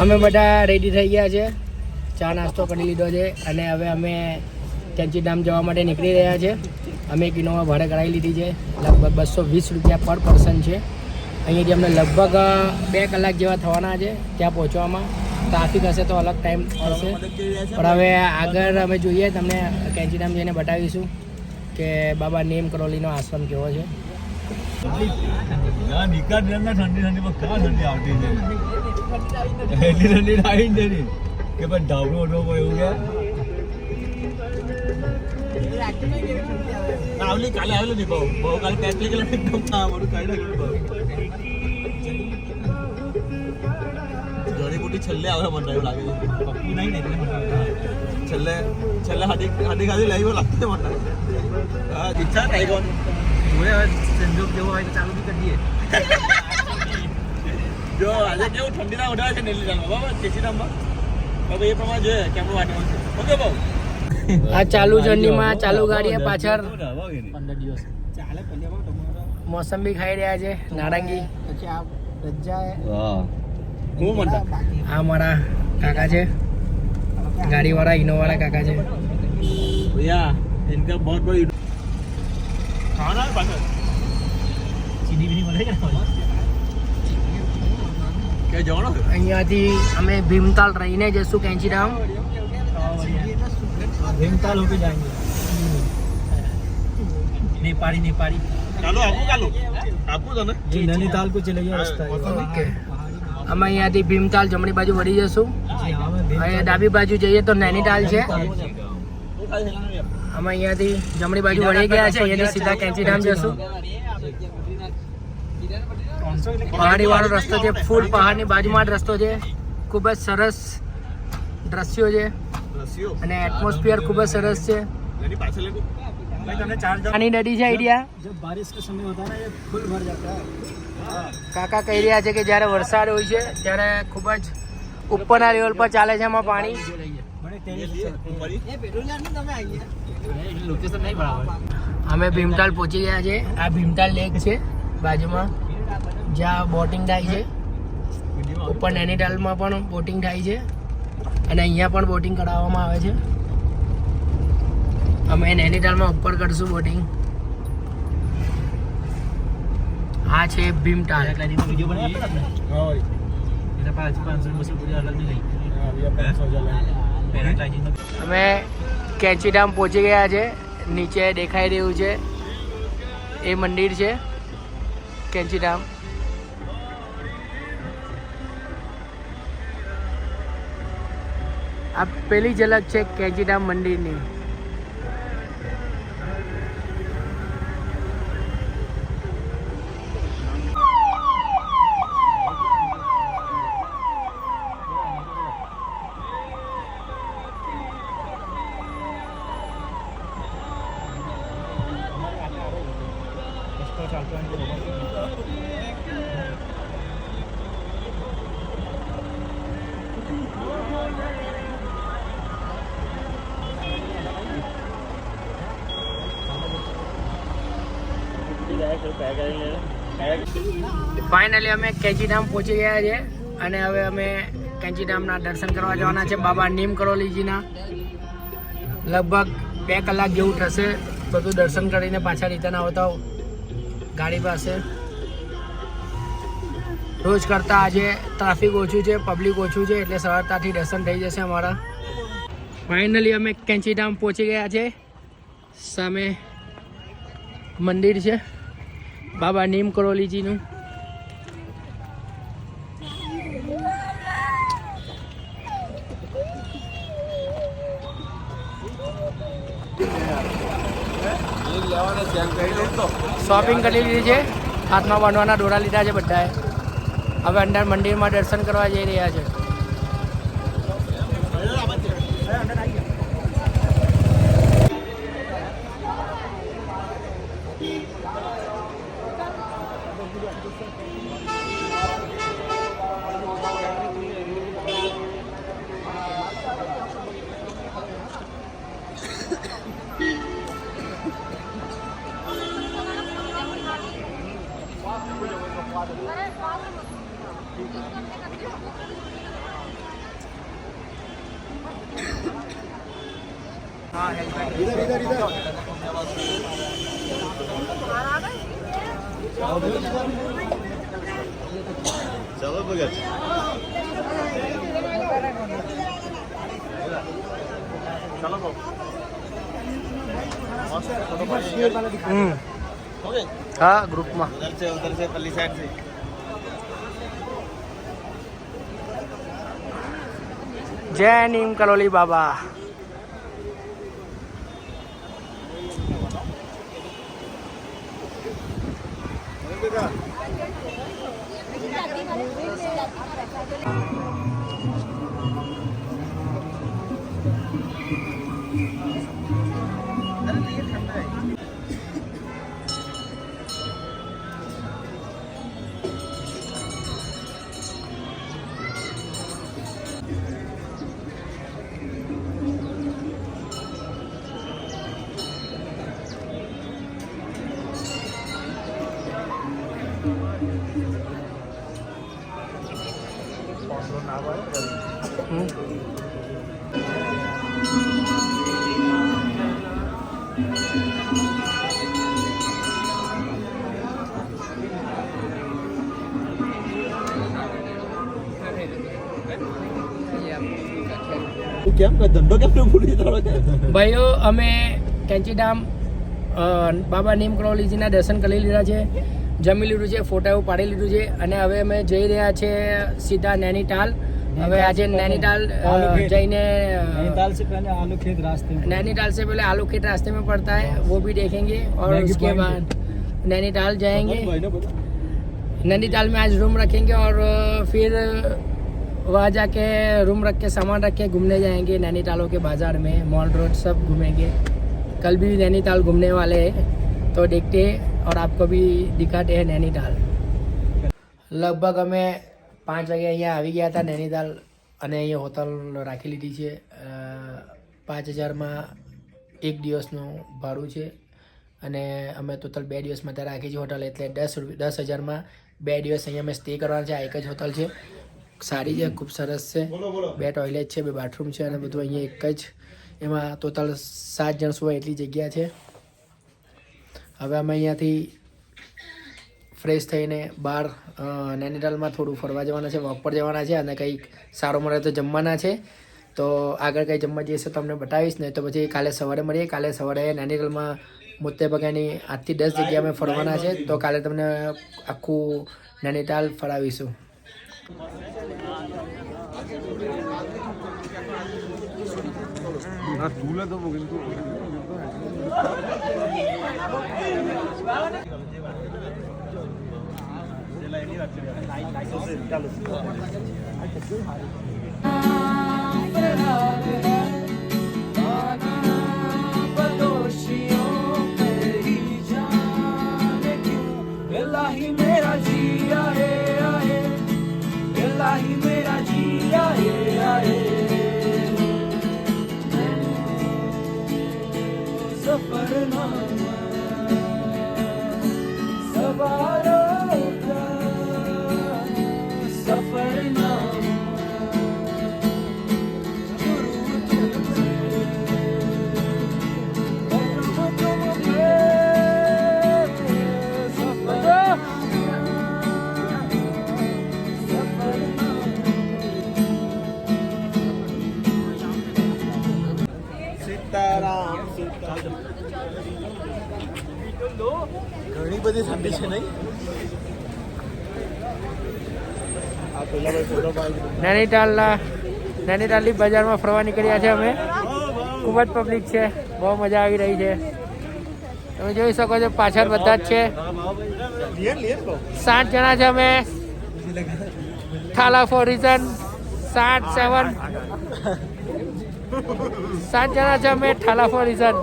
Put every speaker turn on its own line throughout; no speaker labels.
અમે બધા રેડી થઈ ગયા છે, ચા નાસ્તો કરી લીધો છે અને હવે અમે કેન્ચીધામ જવા માટે નીકળી રહ્યા છે. અમે એક ઇનોવા ભાડે કરાવી લીધી છે, લગભગ 220 રૂપિયા પર પર્સન છે. અહીંયાથી અમને લગભગ 2 કલાક જેવા થવાના છે ત્યાં પહોંચવામાં. ટ્રાફિક હશે તો અલગ ટાઈમ હશે, પણ હવે આગળ અમે જોઈએ, તમને કેન્ચીધામ જઈને બતાવીશું કે બાબા નીમ કરોલીનો આશ્રમ કેવો છે.
ઠંડી આવતી છે એટલી ઠંડી આવી જ નથી કે પણ ધાબળો ઓઢવો એવું કે આવલી કાલે આવેલું નહીં બહુ કાલે કેટલી કિલો એકદમ મારું કાઢી નાખ્યું જડીબુટી છેલ્લે આવે મને એવું લાગે છે પપ્પી નહીં ને એટલે છેલ્લે હાડી ખાધી લાવ્યો લાગશે મને ઈચ્છા થઈ ગયો જોડે હવે સંજોગ જેવો હોય તો ચાલુ બી કરી દઈએ જો આજે કેવું ઠંડીના વધારે છે નેલીધામમાં બરાબર કેસીધામમાં હવે એ પ્રમાણે જોઈએ કેમનું વાટવાનું છે ઓકે બહુ
આ ચાલુ જર્નીમાં ચાલુ ગાડીએ પાછળ
15 દિવસ ચાલે
મોસંબી ખાઈ રહ્યા છે, નારંગી.
પછી આ રજાએ
હું મળતા
આ મારા કાકા છે, ગાડીવાળા ઇનોવાળા કાકા છે.
भैया इनका बहुत बड़ी खाना है पास
ચીની બીની મળે કે
क्या जानो
અહીંયાથી અમે ભીમતાલ રહીને જઈશું કેન્ચીધામ.
ભીમતાલ હોકે જાएंगे नेपाली
ચાલો આપું તને
जी नैनीताल को चले गया रास्ता
ઓકે, અમે અહીંયાથી ભીમતાલ જમણી બાજુ વળી જઈશું. હવે ડાબી બાજુ જઈએ તો નૈનીતાલ છે. અમે અહીંયાથી જમણી બાજુ વળી ગયા છે, અહીંયાથી સીધા કેન્ચીધામ જઈશું. પહાડી વાળો રસ્તો છે, ફૂલ પહાડની બાજુમાં જ રસ્તો છે. ખૂબ જ સરસ દ્રશ્યો છે અને એટમોસ્ફિયર ખૂબ જ સરસ છે. પાણી નદી છે આઈડિયા.
जब बारिश का समय होता है ना ये फुल भर जाता है
કાકા કહી રહ્યા છે કે જ્યારે વરસાદ હોય છે ત્યારે ખૂબ જ ઉપરના લેવલ પર ચાલે છે એમાં પાણી.
बड़े तेजी से लोकेशन नहीं बराबर
અમે ભીમતાલ પહોંચી ગયા છે. આ ભીમતાલ લેક છે બાજુમાં, જ્યાં બોટિંગ થાય છે. ઉપર નૈનીતાલમાં પણ બોટિંગ થાય છે અને અહીંયા પણ બોટિંગ કરાવવામાં આવે છે. અમે નૈનીતાલમાં ઉપર કરશું બોટિંગ. આ છે ભીમતાલ.
वीडियो बनाया आपने मेरे पास 500 बस पूरी अलग नहीं पैराग्लाइडिंग
અમે કેન્ચીધામ પહોંચી ગયા છે. નીચે દેખાઈ રહ્યું છે એ મંદિર છે કેન્ચીધામ. આ પેલી ઝલક છે કેન્ચીધામ મંદિરની. ફાઇનલી અમે કેન્ચીધામ પહોંચી ગયા છે અને હવે અમે કેન્ચીધામના દર્શન કરવા જવાના છે બાબા નીમ કરોલીજીના. લગભગ 2 કલાક જેવું થશે બધું દર્શન કરીને પાછા રિટર્ન આવતા ગાડી પાસે. રોજ કરતાં આજે ટ્રાફિક ઓછું છે, પબ્લિક ઓછું છે, એટલે સરળતાથી દર્શન થઈ જશે અમારા. ફાઇનલી અમે કેન્ચીધામ પહોંચી ગયા છે. સામે મંદિર છે બાબા નીમ કરોલીજીનું. શોપિંગ કરી લીધી છે, હાથમાં બાંધવાના દોરા લીધા છે બધાએ. હવે અંદર મંદિરમાં દર્શન કરવા જઈ રહ્યા છે. हाँ हेलमेट
इधर इधर इधर चलो बघा चलो ओके
हाँ ग्रुप में
उधर से पल्ली साइड से
जय नीम करोली बाबा
કેમ કે ધંધો કેમ ભૂલી થોડો કે
ભાઈઓ અમે કેન્ચીધામ બાબા નીમ કરોલીજીના દર્શન કરી લીધા છે, જમી લીધું છે, ફોટા એવું પાડી લીધું છે અને હવે અમે જઈ રહ્યા છે સીધા નैनीताल। હવે આજે नैनीताल જઈને
नैनीताल से पहले आलू खेत रास्ते में
नैनीताल से पहले आलू खेत रास्ते में पड़ता है, वो भी देखेंगे और उसके बाद नैनीताल जाएंगे। नैनीताल में आज रूम रखेंगे और फिर वहाँ जाके रूम रख के सामान रख के घूमने जाएंगे नैनीतालों के बाज़ार में, मॉल रोड सब घूमेंगे। कल भी नैनीताल घूमने वाले हैं तो देखते हैं और आपको भी दिखाते हैं नैनीताल। लगभग અમે 5 વાગે અહીંયા આવી ગયા હતા નૈનીતાલ અને અહીંયા હોટલ રાખી લીધી છે। 5000માં 1 દિવસનું ભાડું છે અને અમે ટોટલ 2 દિવસ માટે રાખી છે હોટલ, એટલે 10,000માં 2 દિવસ અહીંયા અમે સ્ટે કરવાના છે। આ એક જ હોટલ છે, સારી છે, ખૂબ સરસ છે, 2 ટોયલેટ છે, 2 બાથરૂમ છે અને બધું અહીંયા એક જ, એમાં ટોટલ 7 જણ સુવાય એટલી જગ્યા છે। હવે અમે અહીંયાથી ફ્રેશ થઈને બહાર નૈનીતાલમાં થોડું ફરવા જવાના છે, વોક પર જવાના છે અને કંઈક સારું મળે તો જમવાના છે। તો આગળ કંઈ જમવા જઈશે તો તમને બતાવીશ, નહીં તો પછી કાલે સવારે મળીએ। કાલે સવારે નૈનીતાલમાં મોટે ભાગેની 8 થી 10 જગ્યા અમે ફરવાના છે, તો કાલે તમને આખું નૈનીતાલ ફરાવીશું।
ઘણી બધી ઠંડી છે નહીં?
નૈનીતાલની બજારમાં ફરવા નીકળ્યા છે અમે, ખૂબ જ પબ્લિક છે, બહુ મજા આવી રહી છે। તમે જોઈ શકો છો પાછળ બધા જ છે, 7 જણા છે અમે, થાલા ફોર રીઝન 7 જણા છે અમે, થાલા ફોર રીઝન।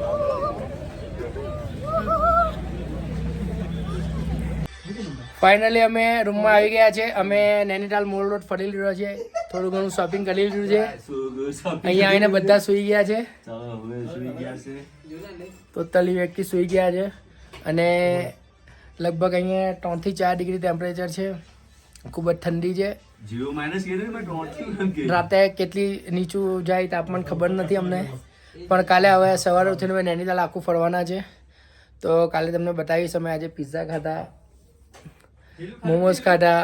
ફાઇનલી અમે રૂમમાં આવી ગયા છે। અમે નૈનીતાલ મોલ રોડ ફરી લીધો છે, થોડું ઘણું શોપિંગ કરી લીધું છે। અહીંયા આવીને બધા સૂઈ ગયા છે, ટોટલી વ્યક્તિ સૂઈ ગયા છે અને લગભગ અહીંયા 3 થી 4 ડિગ્રી ટેમ્પરેચર છે, ખૂબ જ ઠંડી છે। રાતે કેટલી નીચું જાય તાપમાન ખબર નથી અમને, પણ કાલે હવે સવારે ઉઠીને અમે નૈનીતાલ આખું ફરવાના છે. તો કાલે તમને બતાવીશ. અમે આજે પિઝા ખાધા, મોમોઝ ખાધા,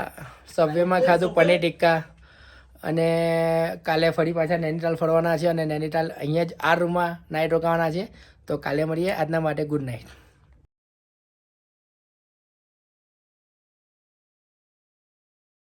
સબવેમાં ખાધું પનીર ટિક્કા, અને કાલે ફરી પાછા નૈનીતાલ ફરવાના છે. અને નૈનીતાલ અહીંયા જ આ રૂમમાં નાઇટ રોકાવાના છે. તો કાલે મળીએ. આજના માટે ગુડ નાઇટ.